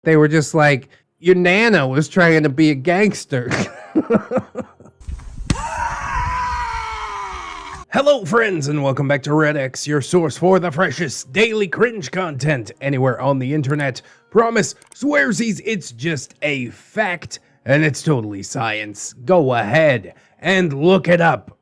They were just like, your nana was trying to be a gangster. Hello friends and welcome back to ReddX, your source for the freshest daily cringe content anywhere on the internet. Promise, swearsies, it's just a fact and it's totally science. Go ahead and look it up.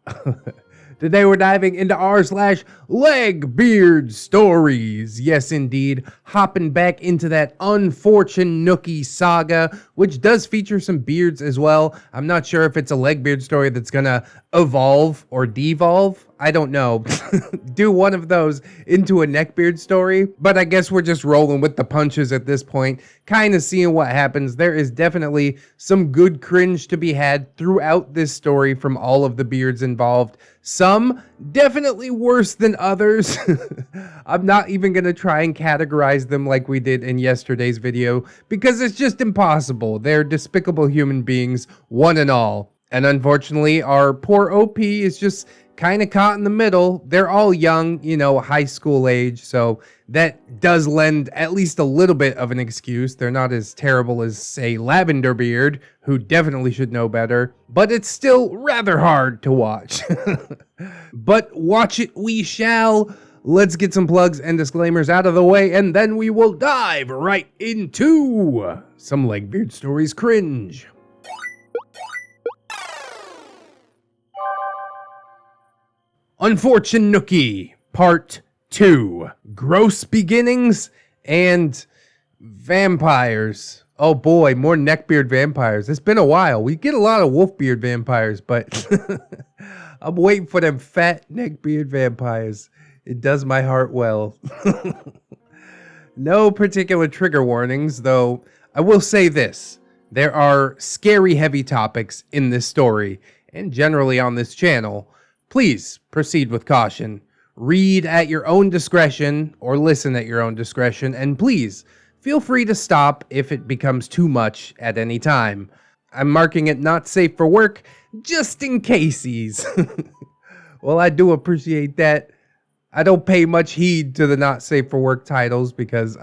Today we're diving into rSlash LegbeardStories. Yes, indeed, hopping back into that unfortunate saga, which does feature some beards as well. I'm not sure if it's a Legbeard story that's gonna evolve or devolve. I don't know. Do one of those into a Neckbeard story, but I guess we're just rolling with the punches at this point, kind of seeing what happens. There is definitely some good cringe to be had throughout this story from all of the beards involved. Some definitely worse than others. I'm not even going to try and categorize them like we did in yesterday's video because it's just impossible. They're despicable human beings, one and all. And unfortunately, our poor OP is just kind of caught in the middle. They're all young, you know, high school age, so that does lend at least a little bit of an excuse. They're not as terrible as, say, LavenderBeard, who definitely should know better, but it's still rather hard to watch. But watch it we shall. Let's get some plugs and disclaimers out of the way, and then we will dive right into some LegbeardStories cringe. Unfortunate Part 2. Gross Beginnings and Vampires. Oh boy, more neckbeard vampires. It's been a while. We get a lot of wolfbeard vampires, but I'm waiting for them fat neckbeard vampires. It does my heart well. No particular trigger warnings, though I will say this. There are scary heavy topics in this story, and generally on this channel. Please proceed with caution. Read at your own discretion or listen at your own discretion, and please feel free to stop if it becomes too much at any time. I'm marking it not safe for work just in caseies. Well, I do appreciate that. I don't pay much heed to the not safe for work titles because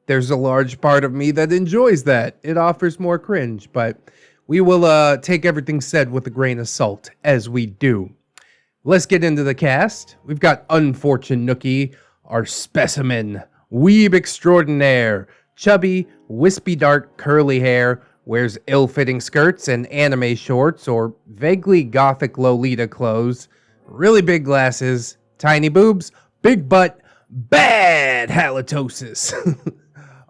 there's a large part of me that enjoys that. It offers more cringe, but we will take everything said with a grain of salt as we do. Let's get into the cast. We've got Unfortunate, our specimen, weeb extraordinaire, chubby, wispy dark curly hair, wears ill-fitting skirts and anime shorts or vaguely gothic Lolita clothes, really big glasses, tiny boobs, big butt, bad halitosis,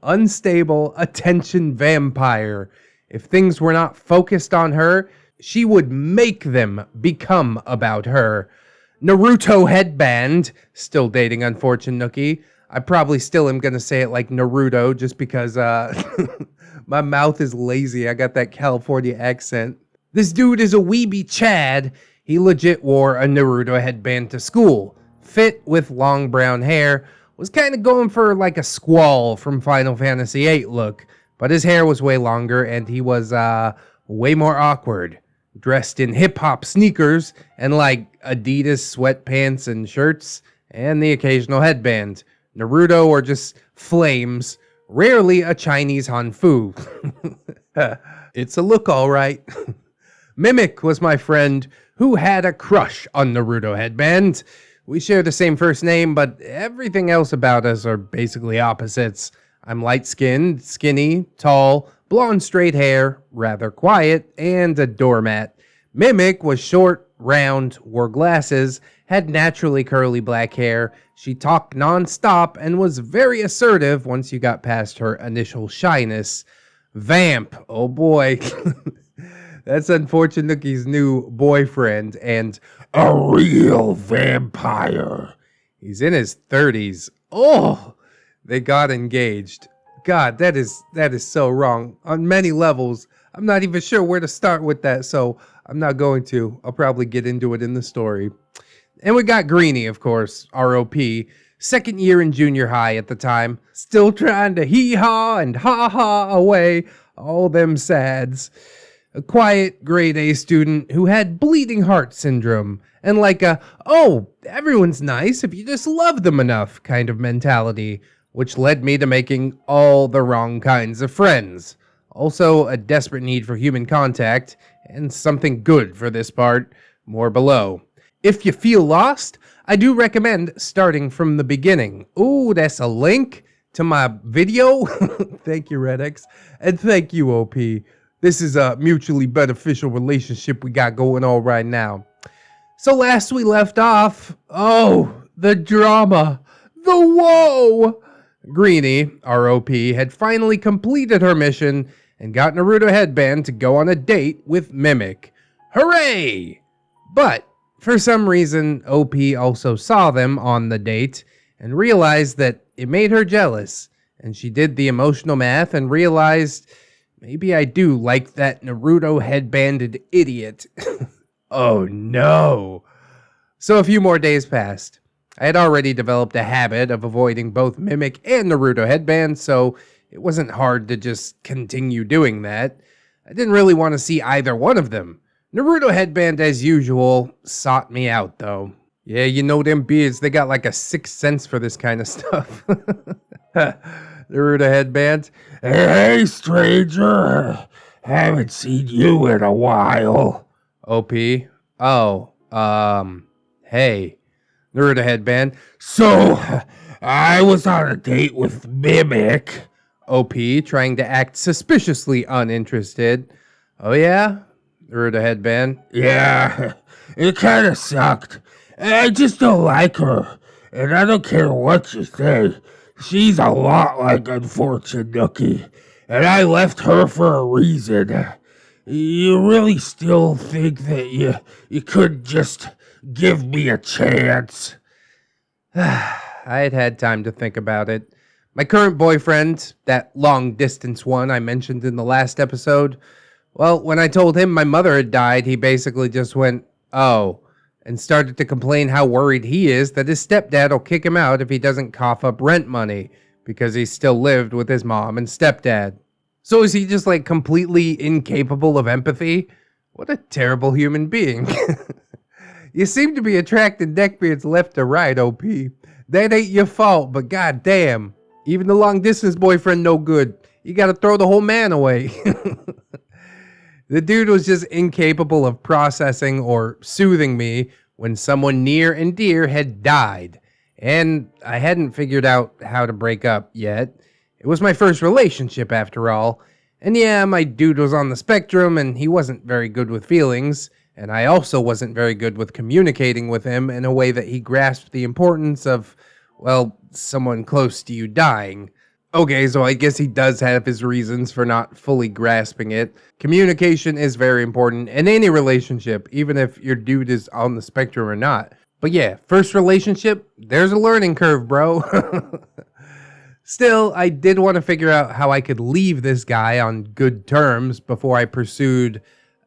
unstable attention vampire. If things were not focused on her, she would make them become about her. Naruto headband, still dating Unfortunate. I probably still am going to say it like Naruto just because my mouth is lazy. I got that California accent. This dude is a weeby Chad. He legit wore a Naruto headband to school. Fit with long brown hair. Was kind of going for like a Squall from Final Fantasy VIII look. But his hair was way longer and he was way more awkward. Dressed in hip-hop sneakers and like Adidas sweatpants and shirts and the occasional headband. Naruto or just flames, rarely a Chinese Hanfu. It's a look all right. Mimic was my friend who had a crush on Naruto headband. We share the same first name, but everything else about us are basically opposites. I'm light-skinned, skinny, tall, blonde straight hair, rather quiet, and a doormat. Mimic was short, round, wore glasses, had naturally curly black hair. She talked non-stop and was very assertive once you got past her initial shyness. Vamp, oh boy. That's Unfortunate's new boyfriend and a real vampire. He's in his 30s. Oh, they got engaged. God, that is so wrong on many levels. I'm not even sure where to start with that, so I'm not going to. I'll probably get into it in the story. And we got Greenie, of course, ROP, second year in junior high at the time, still trying to hee-haw and ha-ha away all them sads. A quiet grade A student who had bleeding heart syndrome and like a, oh, everyone's nice if you just love them enough kind of mentality. which led me to making all the wrong kinds of friends. Also, a desperate need for human contact, and something good for this part, more below. If you feel lost, I do recommend starting from the beginning. Ooh, that's a link to my video. Thank you, ReddX, and thank you, OP. This is a mutually beneficial relationship we got going on right now. So last we left off, the drama, the woe! Greenie, our OP, had finally completed her mission and got Naruto Headband to go on a date with Mimic. Hooray! But for some reason, OP also saw them on the date and realized that it made her jealous, and she did the emotional math and realized, maybe I do like that Naruto headbanded idiot. Oh no. So a few more days passed. I had already developed a habit of avoiding both Mimic and Naruto Headband, so it wasn't hard to just continue doing that. I didn't really want to see either one of them. Naruto Headband, as usual, sought me out, though. Yeah, you know them beards, they got like a sixth sense for this kind of stuff. Naruto Headband. Hey, stranger. Haven't seen you in a while. OP. Oh, hey. Naruto Headband. So, I was on a date with Mimic. OP, trying to act suspiciously uninterested. Oh yeah? Naruto Headband. Yeah, it kind of sucked. I just don't like her. And I don't care what you say. She's a lot like Unfortunate Nookie. And I left her for a reason. You really still think that you could just give me a chance? I had time to think about it. My current boyfriend, that long-distance one I mentioned in the last episode, well, when I told him my mother had died, he basically just went, oh, and started to complain how worried he is that his stepdad will kick him out if he doesn't cough up rent money, because he still lived with his mom and stepdad. So is he just like completely incapable of empathy? What a terrible human being. You seem to be attracting neckbeards left to right, OP. That ain't your fault, but goddamn. Even the long-distance boyfriend no good. You gotta throw the whole man away. The dude was just incapable of processing or soothing me when someone near and dear had died. And I hadn't figured out how to break up yet. It was my first relationship after all. And yeah, my dude was on the spectrum and he wasn't very good with feelings. And I also wasn't very good with communicating with him in a way that he grasped the importance of, well, someone close to you dying. Okay, so I guess he does have his reasons for not fully grasping it. Communication is very important in any relationship, even if your dude is on the spectrum or not. But yeah, first relationship, there's a learning curve, bro. Still, I did want to figure out how I could leave this guy on good terms before I pursued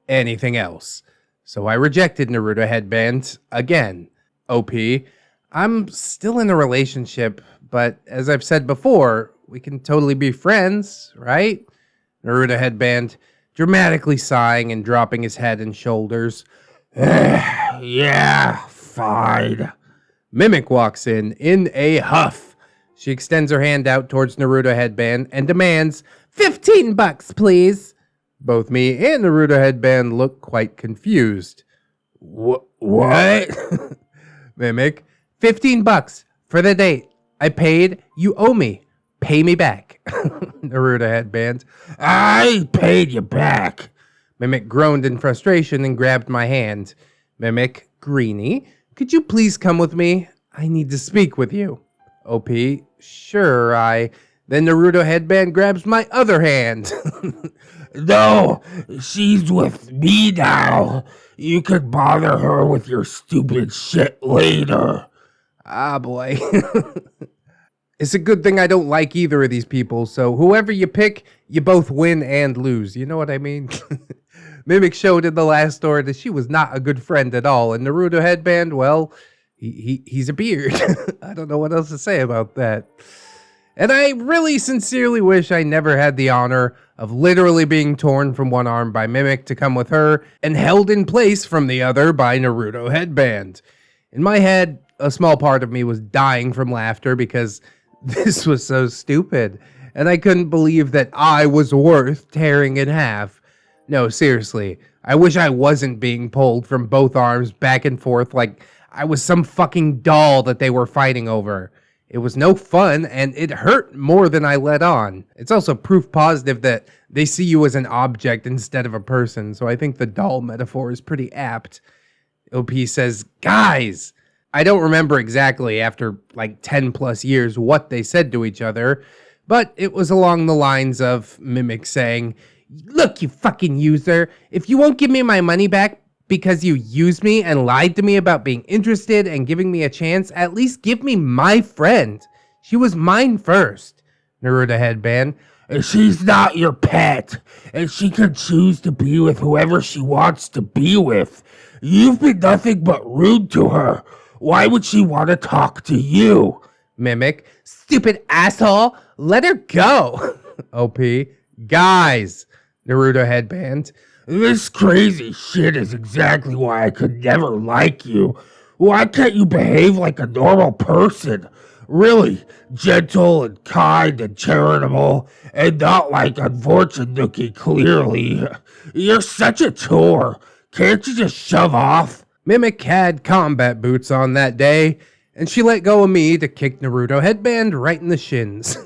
anything else. So I rejected Naruto Headband again. OP. I'm still in a relationship, but as I've said before, we can totally be friends, right? Naruto Headband, dramatically sighing and dropping his head and shoulders. Yeah, fine. Mimic walks in a huff. She extends her hand out towards Naruto Headband and demands, $15, please. Both me and Naruto Headband look quite confused. What? Mimic, $15 for the date. I paid, you owe me. Pay me back. Naruto Headband. I paid you back. Mimic groaned in frustration and grabbed my hand. Mimic, Greenie, could you please come with me? I need to speak with you. OP, sure, Then Naruto Headband grabs my other hand. No, she's with me now. You could bother her with your stupid shit later. Ah, boy. It's a good thing I don't like either of these people, so whoever you pick, you both win and lose. You know what I mean? Mimic showed in the last story that she was not a good friend at all, and Naruto Headband, well, he's a beard. I don't know what else to say about that. And I really sincerely wish I never had the honor of literally being torn from one arm by Mimic to come with her and held in place from the other by Naruto Headband. In my head, a small part of me was dying from laughter because This was so stupid, and I couldn't believe that I was worth tearing in half. No, seriously, I wish I wasn't being pulled from both arms back and forth like I was some fucking doll that they were fighting over. It was no fun, and it hurt more than I let on. It's also proof positive that they see you as an object instead of a person, so I think the doll metaphor is pretty apt. OP says, guys! I don't remember exactly after like 10 plus years what they said to each other, but it was along the lines of Mimic saying, look, you fucking user, if you won't give me my money back because you used me and lied to me about being interested and giving me a chance, at least give me my friend. She was mine first. Naruto headband. And she's not your pet, and she can choose to be with whoever she wants to be with. You've been nothing but rude to her. Why would she want to talk to you? Mimic. Stupid asshole. Let her go. OP. Guys. Naruto headband. This crazy shit is exactly why I could never like you. Why can't you behave like a normal person? Really, gentle and kind and charitable, and not like unfortunately, clearly. You're such a chore. Can't you just shove off? Mimic had combat boots on that day, and she let go of me to kick Naruto headband right in the shins.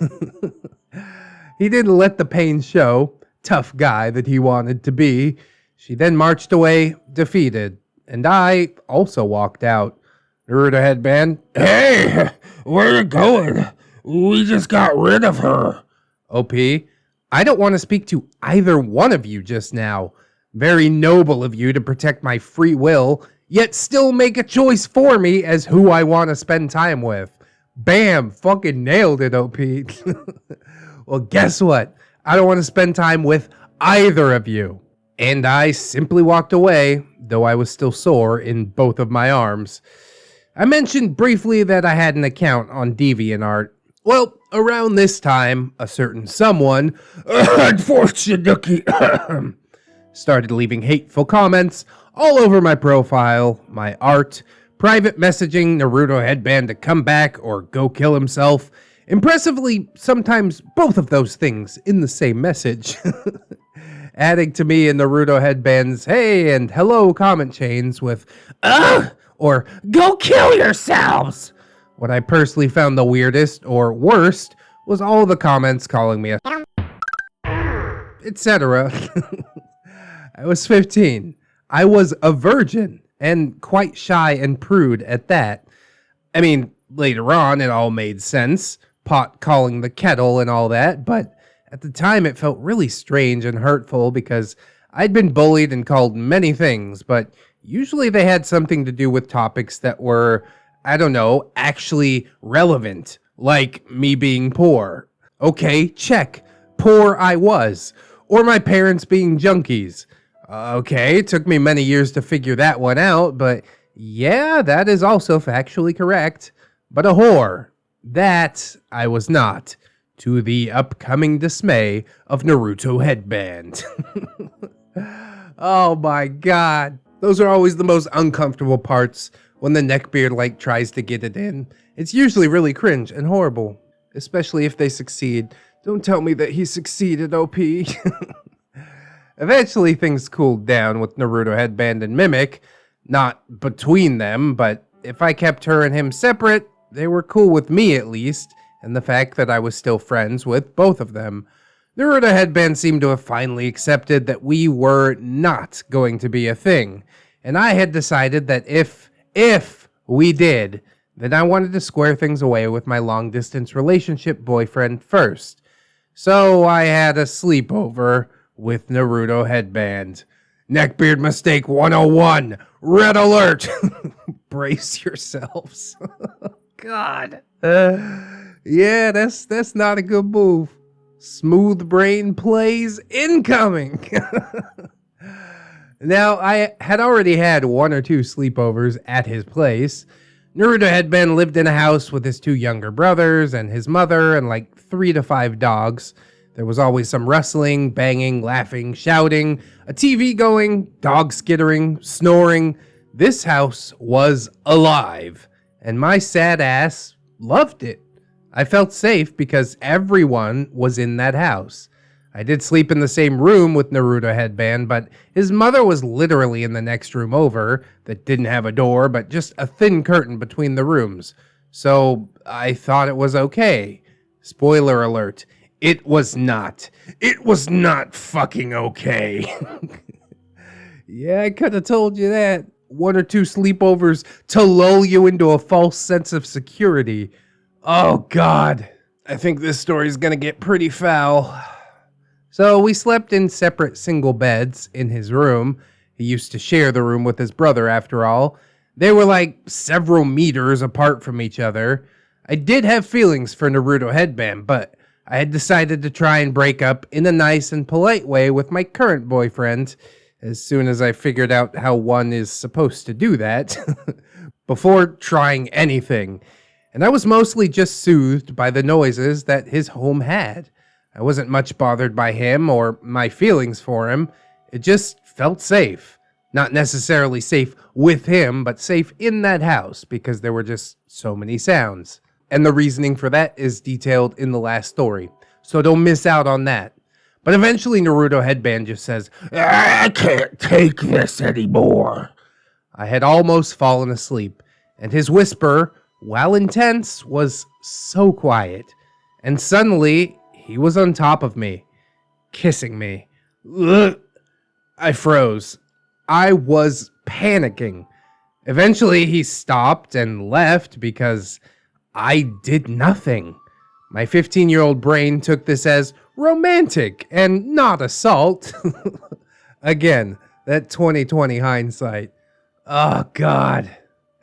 He didn't let the pain show, tough guy that he wanted to be. She then marched away, defeated, and I also walked out. Naruto headband. Hey, where you going? We just got rid of her. OP. I don't want to speak to either one of you just now. Very noble of you to protect my free will, yet still make a choice for me as who I want to spend time with. Bam! Fucking nailed it, OP. Well, guess what? I don't want to spend time with either of you. And I simply walked away, though I was still sore in both of my arms. I mentioned briefly that I had an account on DeviantArt. Well, around this time, a certain someone, unfortunately, started leaving hateful comments all over my profile, my art, private messaging Naruto headband to come back or go kill himself. Impressively, sometimes both of those things in the same message. Adding to me in Naruto headband's hey and hello comment chains with, or go kill yourselves. What I personally found the weirdest or worst was all the comments calling me a etc. I was 15. I was a virgin and quite shy and prude at that. I mean, later on it all made sense, pot calling the kettle and all that, but at the time it felt really strange and hurtful because I'd been bullied and called many things, but usually they had something to do with topics that were, I don't know, actually relevant, like me being poor. Okay, check. Poor I was. Or my parents being junkies. Okay, it took me many years to figure that one out, but yeah, that is also factually correct. But a whore, that I was not, to the upcoming dismay of Naruto headband. Oh my god. Those are always the most uncomfortable parts when the neckbeard like tries to get it in. It's usually really cringe and horrible, especially if they succeed. Don't tell me that he succeeded, OP. Eventually things cooled down with Naruto headband and Mimic. Not between them, but if I kept her and him separate, they were cool with me at least, and the fact that I was still friends with both of them. Naruto headband seemed to have finally accepted that we were not going to be a thing, and I had decided that if we did, then I wanted to square things away with my long-distance relationship boyfriend first. So I had a sleepover with Naruto headband. Neckbeard mistake 101. Red alert. Brace yourselves. God. Yeah, that's not a good move. Smooth brain plays incoming. Now, I had already had one or two sleepovers at his place. Naruto headband lived in a house with his two younger brothers and his mother and like 3 to 5 dogs. There was always some wrestling, banging, laughing, shouting, a TV going, dogs skittering, snoring. This house was alive, and my sad ass loved it. I felt safe because everyone was in that house. I did sleep in the same room with Naruto Headband, but his mother was literally in the next room over that didn't have a door, but just a thin curtain between the rooms. So I thought it was okay. Spoiler alert, it was not. It was not fucking okay. Yeah, I could have told you that. 1 or 2 sleepovers to lull you into a false sense of security. Oh, God. I think this story's gonna get pretty foul. So we slept in separate single beds in his room. He used to share the room with his brother, after all. They were like several meters apart from each other. I did have feelings for Naruto Headband, but I had decided to try and break up in a nice and polite way with my current boyfriend as soon as I figured out how one is supposed to do that before trying anything. And I was mostly just soothed by the noises that his home had. I wasn't much bothered by him or my feelings for him. It just felt safe. Not necessarily safe with him, but safe in that house because there were just so many sounds. And the reasoning for that is detailed in the last story, so don't miss out on that. But eventually Naruto Headband just says, I can't take this anymore. I had almost fallen asleep, and his whisper, while intense, was so quiet. And suddenly, he was on top of me, kissing me. Ugh. I froze. I was panicking. Eventually, he stopped and left because I did nothing. My 15-year-old brain took this as romantic and not assault. Again, that 2020 hindsight. Oh, God.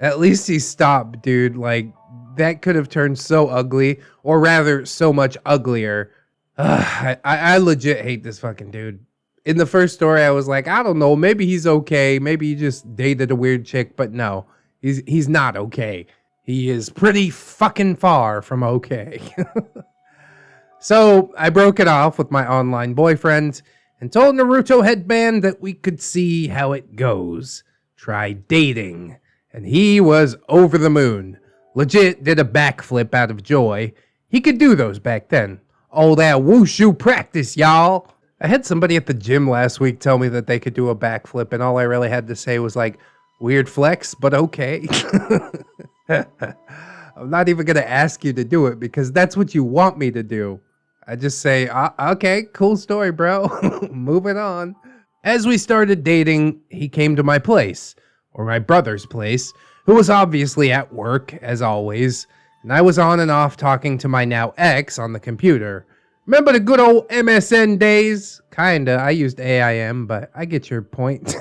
At least he stopped, dude. Like, that could have turned so ugly, or rather, so much uglier. I legit hate this fucking dude. In the first story, I was like, I don't know, maybe he's okay. Maybe he just dated a weird chick, but no, he's not okay. He is pretty fucking far from okay. So I broke it off with my online boyfriend and told Naruto Headband that we could see how it goes. Try dating. And he was over the moon. Legit did a backflip out of joy. He could do those back then. All that wushu practice, y'all. I had somebody at the gym last week tell me that they could do a backflip, and all I really had to say was like, weird flex, but okay. I'm not even going to ask you to do it because that's what you want me to do. I just say, okay, cool story, bro. Moving on. As we started dating, he came to my place, or my brother's place, who was obviously at work, as always, and I was on and off talking to my now ex on the computer. Remember the good old MSN days? Kinda, I used AIM, but I get your point.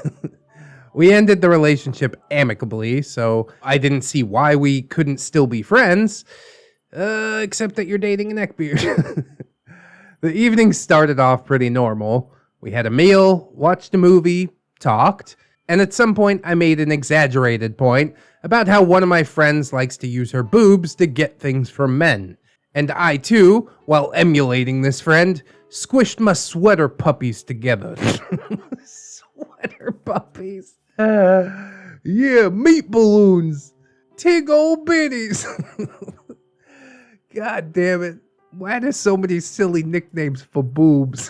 We ended the relationship amicably, so I didn't see why we couldn't still be friends, except that you're dating a neckbeard. The evening started off pretty normal. We had a meal, watched a movie, talked, and at some point I made an exaggerated point about how one of my friends likes to use her boobs to get things from men. And I too, while emulating this friend, squished my sweater puppies together. Sweater puppies. Yeah, meat balloons. Tig old bitties. God damn it. Why there's so many silly nicknames for boobs?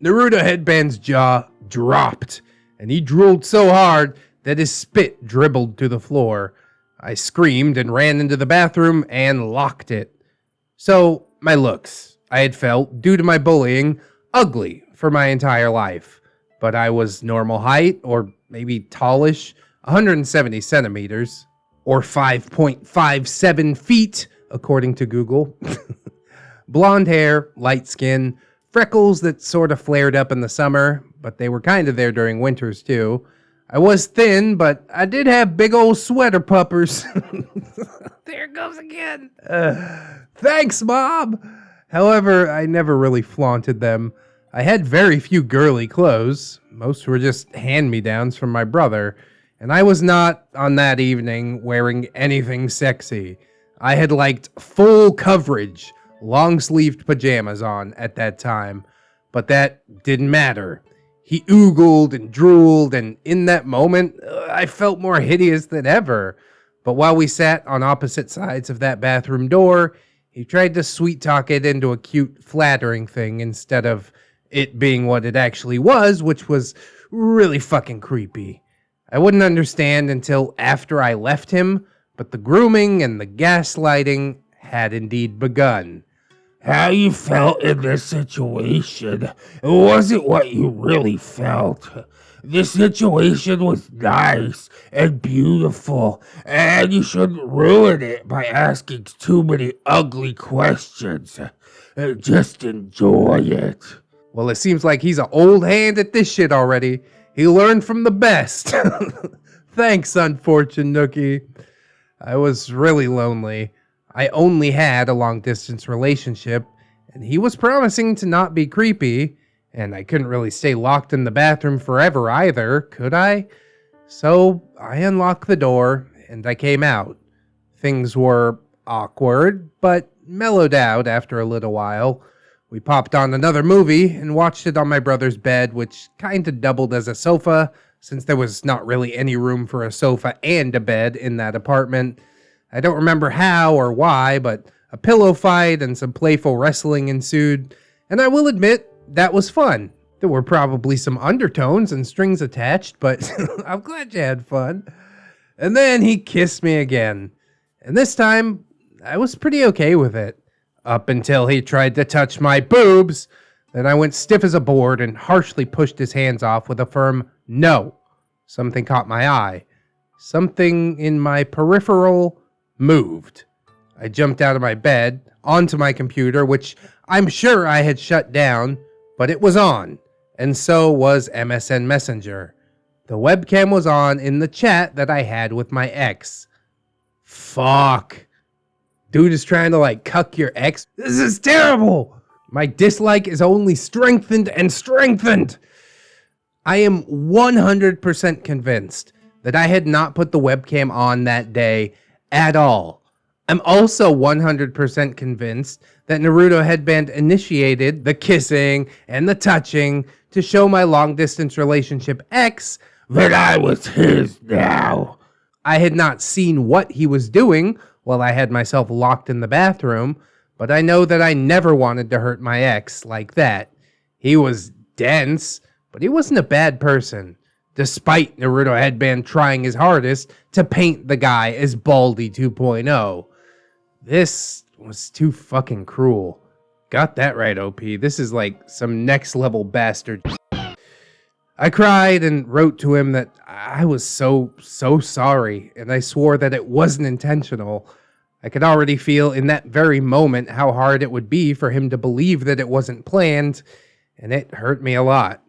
Naruto Headband's jaw dropped, and he drooled so hard that his spit dribbled to the floor. I screamed and ran into the bathroom and locked it. So, my looks, I had felt, due to my bullying, ugly for my entire life. But I was normal height, or maybe tallish, 170 centimeters, or 5.57 feet, according to Google. Blonde hair, light skin, freckles that sort of flared up in the summer, but they were kind of there during winters too. I was thin, but I did have big old sweater puppers. There it goes again. Thanks, Mom. However, I never really flaunted them. I had very few girly clothes. Most were just hand-me-downs from my brother, and I was not, on that evening, wearing anything sexy. I had liked full coverage, long-sleeved pajamas on at that time, but that didn't matter. He oogled and drooled, and in that moment, I felt more hideous than ever. But while we sat on opposite sides of that bathroom door, he tried to sweet talk it into a cute, flattering thing instead of it being what it actually was, which was really fucking creepy. I wouldn't understand until after I left him, but the grooming and the gaslighting had indeed begun. How you felt in this situation wasn't what you really felt. This situation was nice and beautiful, and you shouldn't ruin it by asking too many ugly questions. Just enjoy it. Well, it seems like he's an old hand at this shit already. He learned from the best. Thanks, unfortunate Nookie. I was really lonely. I only had a long-distance relationship, and he was promising to not be creepy, and I couldn't really stay locked in the bathroom forever either, could I? So I unlocked the door, and I came out. Things were awkward, but mellowed out after a little while. We popped on another movie and watched it on my brother's bed, which kinda doubled as a sofa, since there was not really any room for a sofa and a bed in that apartment. I don't remember how or why, but a pillow fight and some playful wrestling ensued, and I will admit, that was fun. There were probably some undertones and strings attached, but I'm glad you had fun. And then he kissed me again. And this time, I was pretty okay with it. Up until he tried to touch my boobs. Then I went stiff as a board and harshly pushed his hands off with a firm no. Something caught my eye. Something in my peripheral moved. I jumped out of my bed, onto my computer, which I'm sure I had shut down, but it was on, and so was MSN Messenger. The webcam was on in the chat that I had with my ex. Fuck. Dude is trying to cuck your ex? This is terrible! My dislike is only strengthened and strengthened! I am 100% convinced that I had not put the webcam on that day at all. I'm also 100% convinced that Naruto Headband initiated the kissing and the touching to show my long-distance relationship ex that I was his now. I had not seen what he was doing while I had myself locked in the bathroom, but I know that I never wanted to hurt my ex like that. He was dense, but he wasn't a bad person, despite Naruto Headband trying his hardest to paint the guy as Baldy 2.0. This was too fucking cruel. Got that right, OP. This is like some next level bastard. I cried and wrote to him that I was so sorry, and I swore that it wasn't intentional. I could already feel in that very moment how hard it would be for him to believe that it wasn't planned, and it hurt me a lot.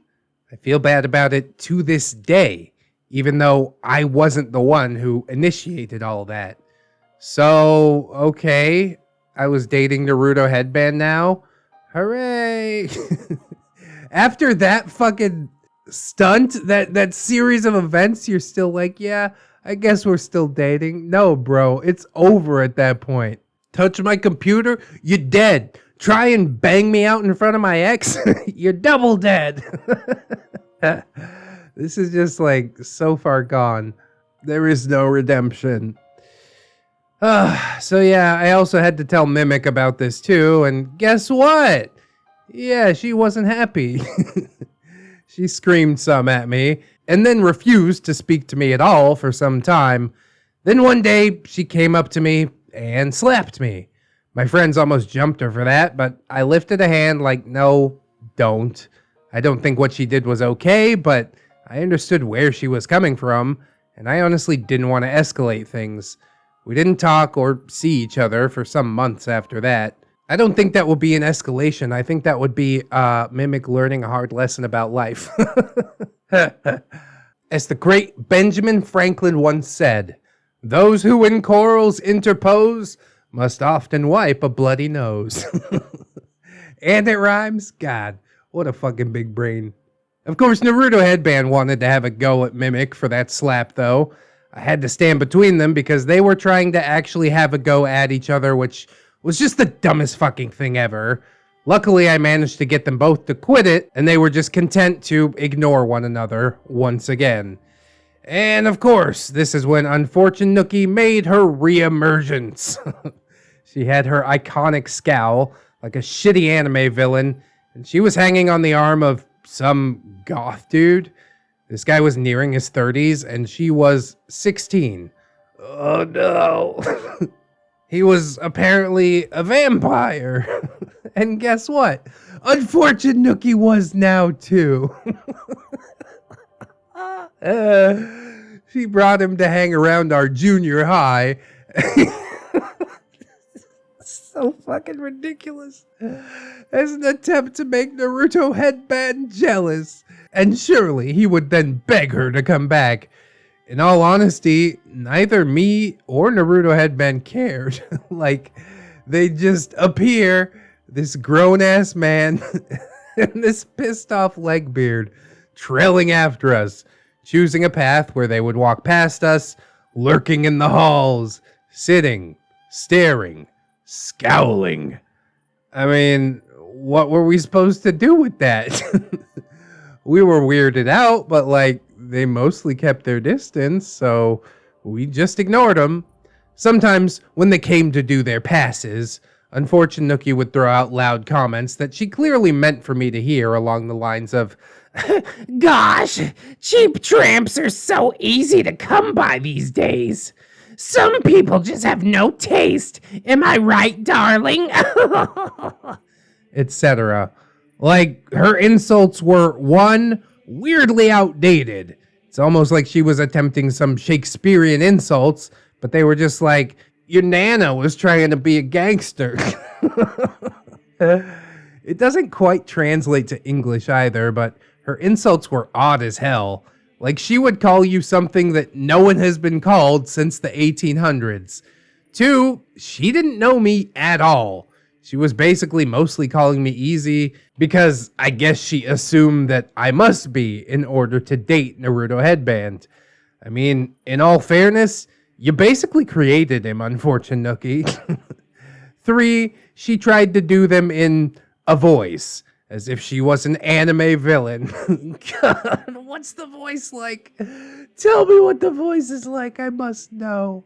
I feel bad about it to this day, even though I wasn't the one who initiated all that. So, okay, I was dating Naruto Headband now. Hooray! After that fucking stunt, that series of events, you're still like, yeah, I guess we're still dating. No, bro, it's over at that point. Touch my computer, you're dead. Try and bang me out in front of my ex, you're double dead. This is just like so far gone. There is no redemption. So yeah, I also had to tell Mimic about this too, and guess what? Yeah, she wasn't happy. She screamed some at me, and then refused to speak to me at all for some time. Then one day, she came up to me and slapped me. My friends almost jumped her for that, but I lifted a hand like, no, don't. I don't think what she did was okay, but I understood where she was coming from, and I honestly didn't want to escalate things. We didn't talk or see each other for some months after that. I don't think that would be an escalation. I think that would be Mimic learning a hard lesson about life. As the great Benjamin Franklin once said, those who in quarrels interpose must often wipe a bloody nose. And it rhymes? God, what a fucking big brain. Of course, Naruto Headband wanted to have a go at Mimic for that slap, though. I had to stand between them because they were trying to actually have a go at each other, which was just the dumbest fucking thing ever. Luckily, I managed to get them both to quit it, and they were just content to ignore one another once again. And of course, this is when Unfortunate Nookie made her reemergence. She had her iconic scowl, like a shitty anime villain, and she was hanging on the arm of some goth dude. This guy was nearing his 30s, and she was 16. Oh no. He was apparently a vampire. And guess what? Unfortunate Nookie was now too. She brought him to hang around our junior high. So fucking ridiculous. As an attempt to make Naruto Headband jealous. And surely he would then beg her to come back. In all honesty, neither me or Naruto Headband cared. Like, they just appear, this grown-ass man and this pissed-off Legbeard trailing after us, choosing a path where they would walk past us, lurking in the halls, sitting, staring, scowling. I mean, what were we supposed to do with that? We were weirded out, but like, they mostly kept their distance, so we just ignored them. Sometimes, when they came to do their passes, Unfortunate Nookie would throw out loud comments that she clearly meant for me to hear, along the lines of, "Gosh, cheap tramps are so easy to come by these days. Some people just have no taste. Am I right, darling?" Etc. Like, her insults were, one, weirdly outdated. It's almost like she was attempting some Shakespearean insults, but they were just like, your nana was trying to be a gangster. It doesn't quite translate to English either, but her insults were odd as hell. Like, she would call you something that no one has been called since the 1800s. Two, she didn't know me at all. She was basically mostly calling me easy because I guess she assumed that I must be in order to date Naruto Headband. I mean, in all fairness, you basically created him, Unfortunate Nookie. Three, she tried to do them in a voice, as if she was an anime villain. God, what's the voice like? Tell me what the voice is like, I must know.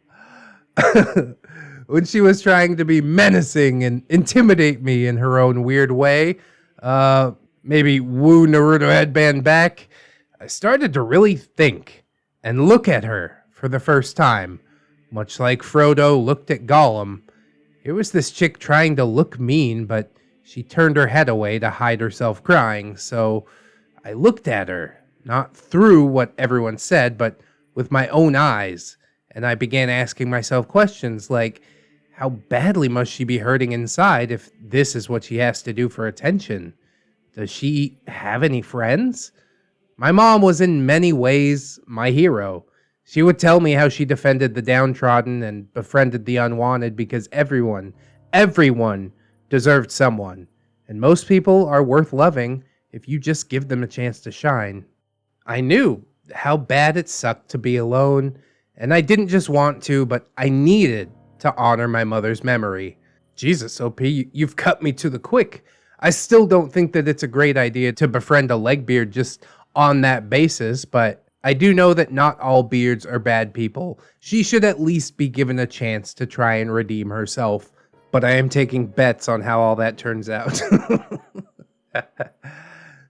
When she was trying to be menacing and intimidate me in her own weird way, maybe woo Naruto Headband back, I started to really think and look at her for the first time. Much like Frodo looked at Gollum. Here was this chick trying to look mean, but she turned her head away to hide herself crying, so I looked at her, not through what everyone said, but with my own eyes, and I began asking myself questions like, how badly must she be hurting inside if this is what she has to do for attention? Does she have any friends? My mom was in many ways my hero. She would tell me how she defended the downtrodden and befriended the unwanted because everyone deserved someone. And most people are worth loving if you just give them a chance to shine. I knew how bad it sucked to be alone, and I didn't just want to, but I needed to honor my mother's memory. Jesus, OP, you've cut me to the quick. I still don't think that it's a great idea to befriend a Legbeard just on that basis, but I do know that not all beards are bad people. She should at least be given a chance to try and redeem herself. But I am taking bets on how all that turns out.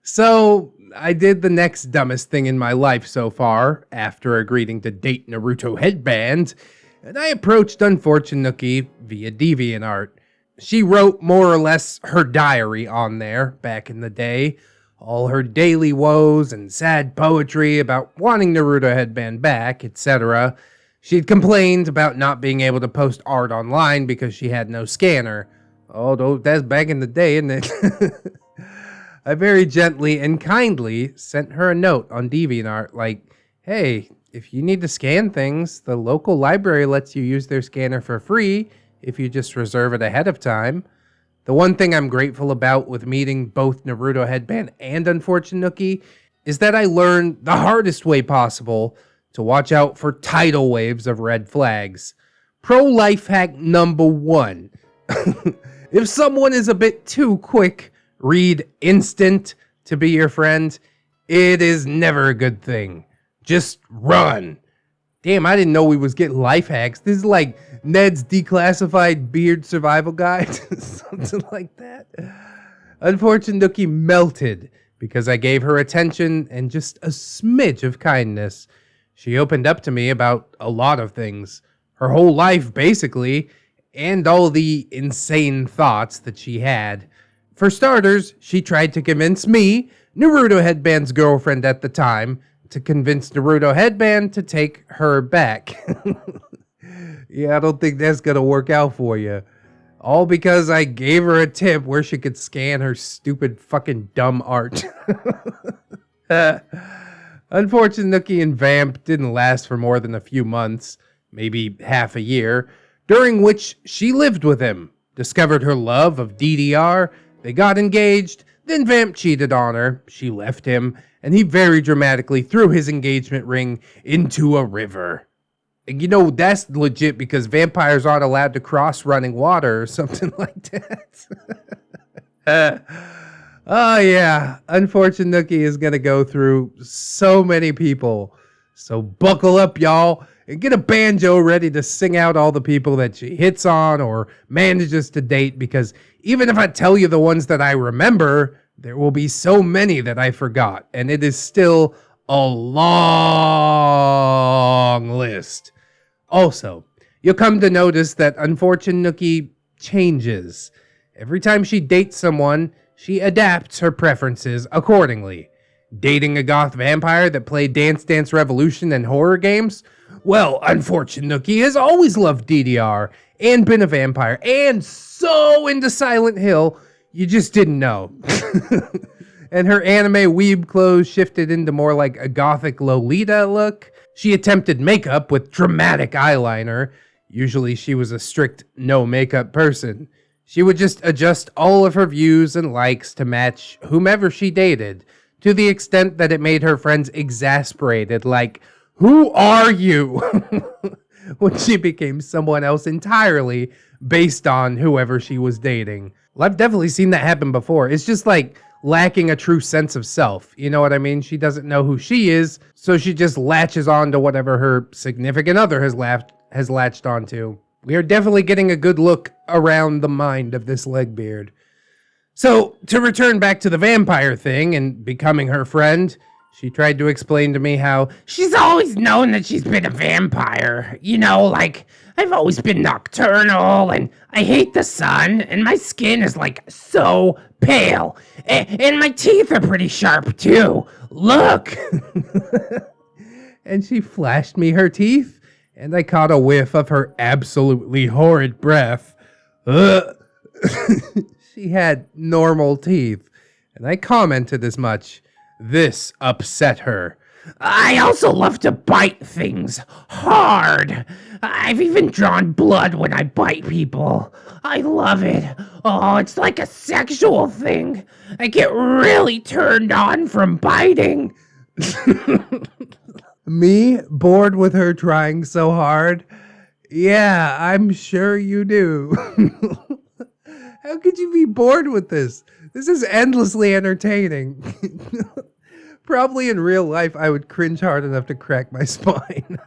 So, I did the next dumbest thing in my life so far, after agreeing to date Naruto Headband, and I approached Unfortunate Nookie via DeviantArt. She wrote more or less her diary on there back in the day, all her daily woes and sad poetry about wanting Naruto Headband back, etc. She'd complained about not being able to post art online because she had no scanner. Oh, that's back in the day, isn't it? I very gently and kindly sent her a note on DeviantArt like, hey, if you need to scan things, the local library lets you use their scanner for free if you just reserve it ahead of time. The one thing I'm grateful about with meeting both Naruto Headband and Unfortunate Nookie is that I learned the hardest way possible to watch out for tidal waves of red flags. Pro life hack number 1. If someone is a bit too quick, read instant to be your friend, it is never a good thing. Just run. Damn, I didn't know we was getting life hacks. This is like Ned's declassified beard survival guide. Something like that. Unfortunate Nookie melted because I gave her attention and just a smidge of kindness. She opened up to me about a lot of things. Her whole life, basically, and all the insane thoughts that she had. For starters, she tried to convince me, Naruto Headband's girlfriend at the time, to convince Naruto Headband to take her back. Yeah, I don't think that's gonna work out for you. All because I gave her a tip where she could scan her stupid fucking dumb art. Unfortunate Nookie and Vamp didn't last for more than a few months, maybe half a year, during which she lived with him, discovered her love of DDR, they got engaged, then Vamp cheated on her, she left him, and he very dramatically threw his engagement ring into a river. And you know, that's legit because vampires aren't allowed to cross running water or something like that. Oh yeah, Unfortunate Nookie is gonna go through so many people. So buckle up, y'all, and get a banjo ready to sing out all the people that she hits on or manages to date, because even if I tell you the ones that I remember, there will be so many that I forgot, and it is still a long list. Also, you'll come to notice that Unfortunate Nookie changes. Every time she dates someone, she adapts her preferences accordingly. Dating a goth vampire that played Dance Dance Revolution and horror games? Well, Unfortunate Nookie has always loved DDR and been a vampire and so into Silent Hill, you just didn't know. And her anime weeb clothes shifted into more like a gothic Lolita look. She attempted makeup with dramatic eyeliner. Usually she was a strict no makeup person. She would just adjust all of her views and likes to match whomever she dated, to the extent that it made her friends exasperated, like, who are you? When she became someone else entirely based on whoever she was dating. Well, I've definitely seen that happen before. It's just like lacking a true sense of self. You know what I mean? She doesn't know who she is, so she just latches on to whatever her significant other has latched onto. We are definitely getting a good look around the mind of this Legbeard. So, to return back to the vampire thing and becoming her friend, she tried to explain to me how she's always known that she's been a vampire. You know, like, I've always been nocturnal, and I hate the sun, and my skin is, like, so pale. And my teeth are pretty sharp, too. Look! And she flashed me her teeth, and I caught a whiff of her absolutely horrid breath. She had normal teeth, and I commented as much. This upset her. I also love to bite things hard. I've even drawn blood when I bite people. I love it. Oh, it's like a sexual thing. I get really turned on from biting. Me, bored with her trying so hard? Yeah, I'm sure you do. How could you be bored with this? This is endlessly entertaining. Probably in real life, I would cringe hard enough to crack my spine.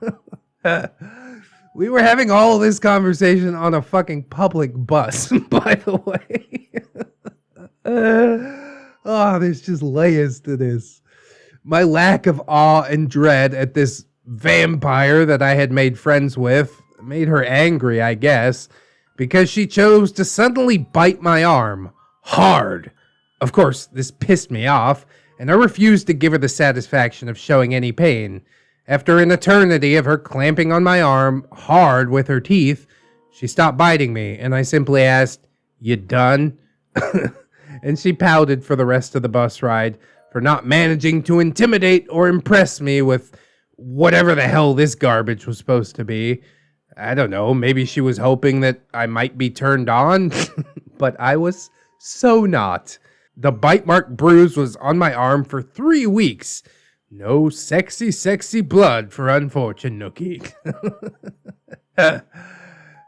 We were having all this conversation on a fucking public bus, by the way. Oh, there's just layers to this. My lack of awe and dread at this vampire that I had made friends with made her angry, I guess, because she chose to suddenly bite my arm hard. Of course, this pissed me off, and I refused to give her the satisfaction of showing any pain. After an eternity of her clamping on my arm hard with her teeth, she stopped biting me, and I simply asked, "You done?" And she pouted for the rest of the bus ride for not managing to intimidate or impress me with whatever the hell this garbage was supposed to be. I don't know, maybe she was hoping that I might be turned on, but I was so not. The bite mark bruise was on my arm for 3 weeks. No sexy, sexy blood for Unfortunate Nookie.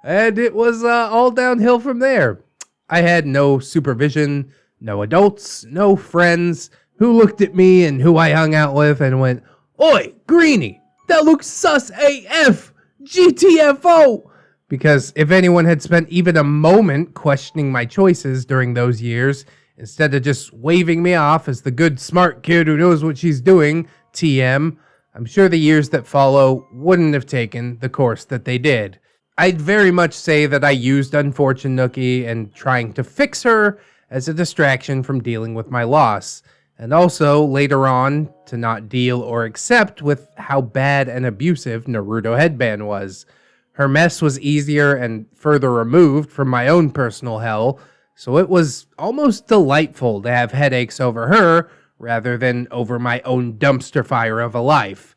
And it was all downhill from there. I had no supervision, no adults, no friends who looked at me and who I hung out with and went, Oi, Greenie, that looks sus AF! GTFO! Because if anyone had spent even a moment questioning my choices during those years, instead of just waving me off as the good smart kid who knows what she's doing, TM, I'm sure the years that follow wouldn't have taken the course that they did. I'd very much say that I used Unfortunate Nookie and trying to fix her as a distraction from dealing with my loss, and also later on to not deal or accept with how bad and abusive Naruto Headband was. Her mess was easier and further removed from my own personal hell, so it was almost delightful to have headaches over her rather than over my own dumpster fire of a life.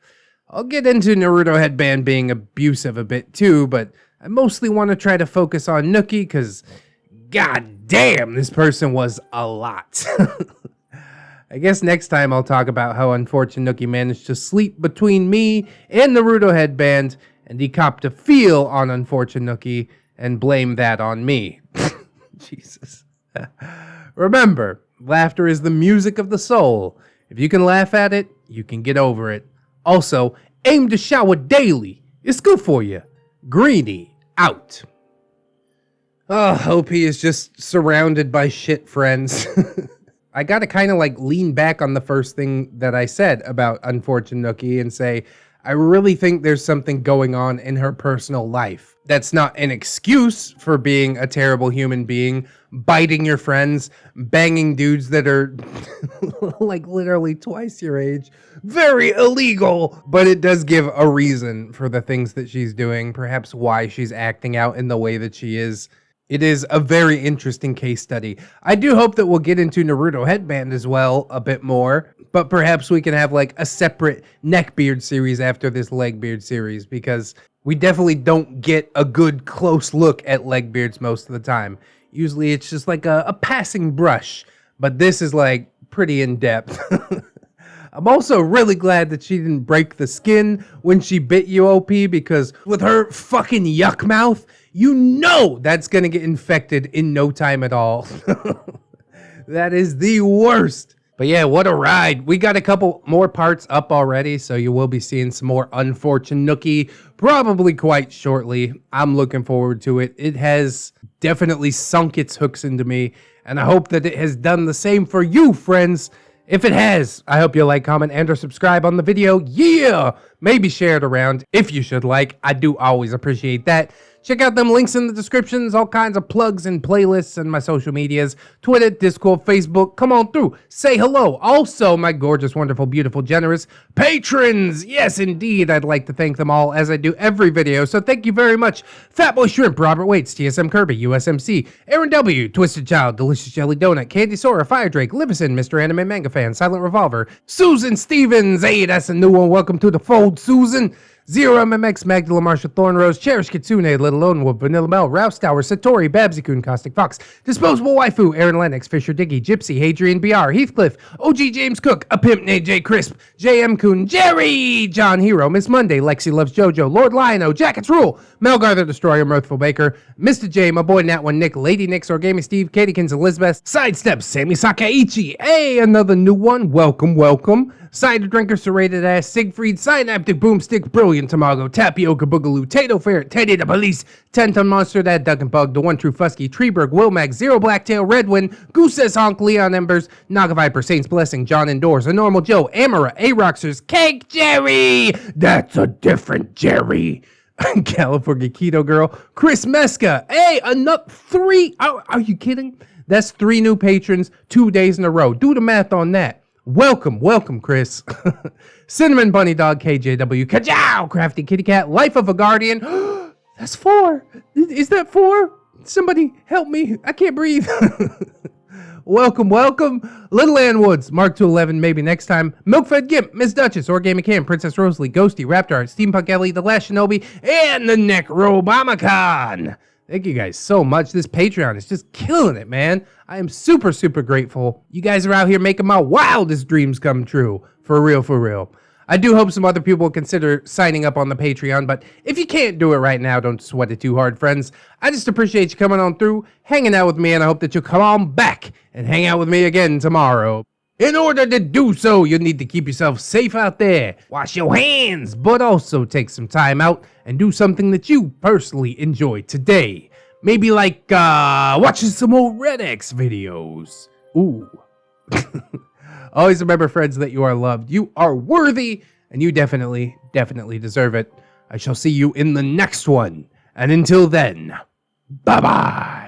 I'll get into Naruto Headband being abusive a bit too, but I mostly want to try to focus on Nookie because, god damn, this person was a lot. I guess next time I'll talk about how Unfortunate Nookie managed to sleep between me and Naruto Headband, and he copped a feel on Unfortunate Nookie and blame that on me. Jesus. Remember, laughter is the music of the soul. If you can laugh at it, you can get over it. Also, aim to shower daily. It's good for you. Greenie, out. Oh, OP is just surrounded by shit friends. I gotta kind of like lean back on the first thing that I said about Unfortunate Nookie and say, I really think there's something going on in her personal life. That's not an excuse for being a terrible human being, biting your friends, banging dudes that are like literally twice your age. Very illegal, but it does give a reason for the things that she's doing, perhaps why she's acting out in the way that she is. It is a very interesting case study. I do hope that we'll get into Naruto Headband as well a bit more, but perhaps we can have like a separate Neckbeard series after this Legbeard series, because we definitely don't get a good close look at Legbeards most of the time. Usually it's just like a passing brush, but this is like pretty in-depth. I'm also really glad that she didn't break the skin when she bit you, OP, because with her fucking yuck mouth, you know that's gonna get infected in no time at all. That is the worst. But yeah, what a ride. We got a couple more parts up already, so you will be seeing some more Unfortunate Nookie probably quite shortly. I'm looking forward to it. It has definitely sunk its hooks into me, and I hope that it has done the same for you, friends. If it has, I hope you like, comment, and or subscribe on the video. Yeah! Maybe share it around if you should like. I do always appreciate that. Check out them links in the descriptions, all kinds of plugs and playlists and my social medias, Twitter, Discord, Facebook. Come on through, say hello. Also, my gorgeous, wonderful, beautiful, generous patrons. Yes, indeed, I'd like to thank them all as I do every video, so thank you very much. Fatboy Shrimp, Robert Waits, TSM Kirby, USMC, Aaron W, Twisted Child, Delicious Jelly Donut, Candy Sora, Fire Drake, Livison, Mr. Anime Manga Fan, Silent Revolver, Susan Stevens. Hey, that's a new one. Welcome to the fold, Susan. Zero MMX, Magdala Marshall, Thornrose, Cherish Kitsune, Little Lone Wolf, Vanilla Mel, Rouse Tower, Satori, Babsy-kun, Caustic Fox, Disposable Waifu, Aaron Lennox, Fisher Diggy, Gypsy, Hadrian BR, Heathcliff, OG James Cook, A Pimp named J Crisp, JM Kun, Jerry, John Hero, Miss Monday, Lexi Loves JoJo, Lord Lion-O, Jackets Rule, Melgar the Destroyer, Mirthful Baker, Mr. J, my boy Nat One, Nick, Lady Nix, Origami Steve, Katykins, Elizabeth, Sidestep, Sammy Sakaichi, hey, another new one, welcome, welcome. Cider Drinker, Serrated Ass, Siegfried, Synaptic Boomstick, Brilliant Tamago, Tapioca Boogaloo, Tato Ferret, Teddy the Police, 10-Ton Monster, That Duck and Bug, The One True Fusky, Treeberg, Wilmag, Zero Blacktail, Redwind, Goose Says Honk, Leon Embers, Naga Viper, Saints Blessing, John Indoors, A Normal Joe, Amara, A-Roxers, Cake Jerry! That's a different Jerry! California Keto Girl, Chris Meska, hey, another 3, are you kidding? That's 3 new patrons, 2 days in a row. Do the math on that. Welcome, welcome, Chris. Cinnamon Bunny Dog, KJW, Kajow, Crafty Kitty Cat, Life of a Guardian. That's 4. Is that 4? Somebody help me. I can't breathe. Welcome, welcome. Little Ann Woods, Mark 211, maybe next time. Milkfed Gimp, Miss Duchess, Origami Cam, Princess Rosalie, Ghosty, Raptor Art, Steampunk Ellie, The Last Shinobi, and the Necrobamicon. Thank you guys so much. This Patreon is just killing it, man. I am super, super grateful. You guys are out here making my wildest dreams come true. For real, for real. I do hope some other people will consider signing up on the Patreon, but if you can't do it right now, don't sweat it too hard, friends. I just appreciate you coming on through, hanging out with me, and I hope that you'll come on back and hang out with me again tomorrow. In order to do so, you need to keep yourself safe out there. Wash your hands, but also take some time out and do something that you personally enjoy today. Maybe like watching some more ReddX videos. Ooh. Always remember, friends, that you are loved, you are worthy, and you definitely deserve it. I shall see you in the next one. And until then, bye-bye.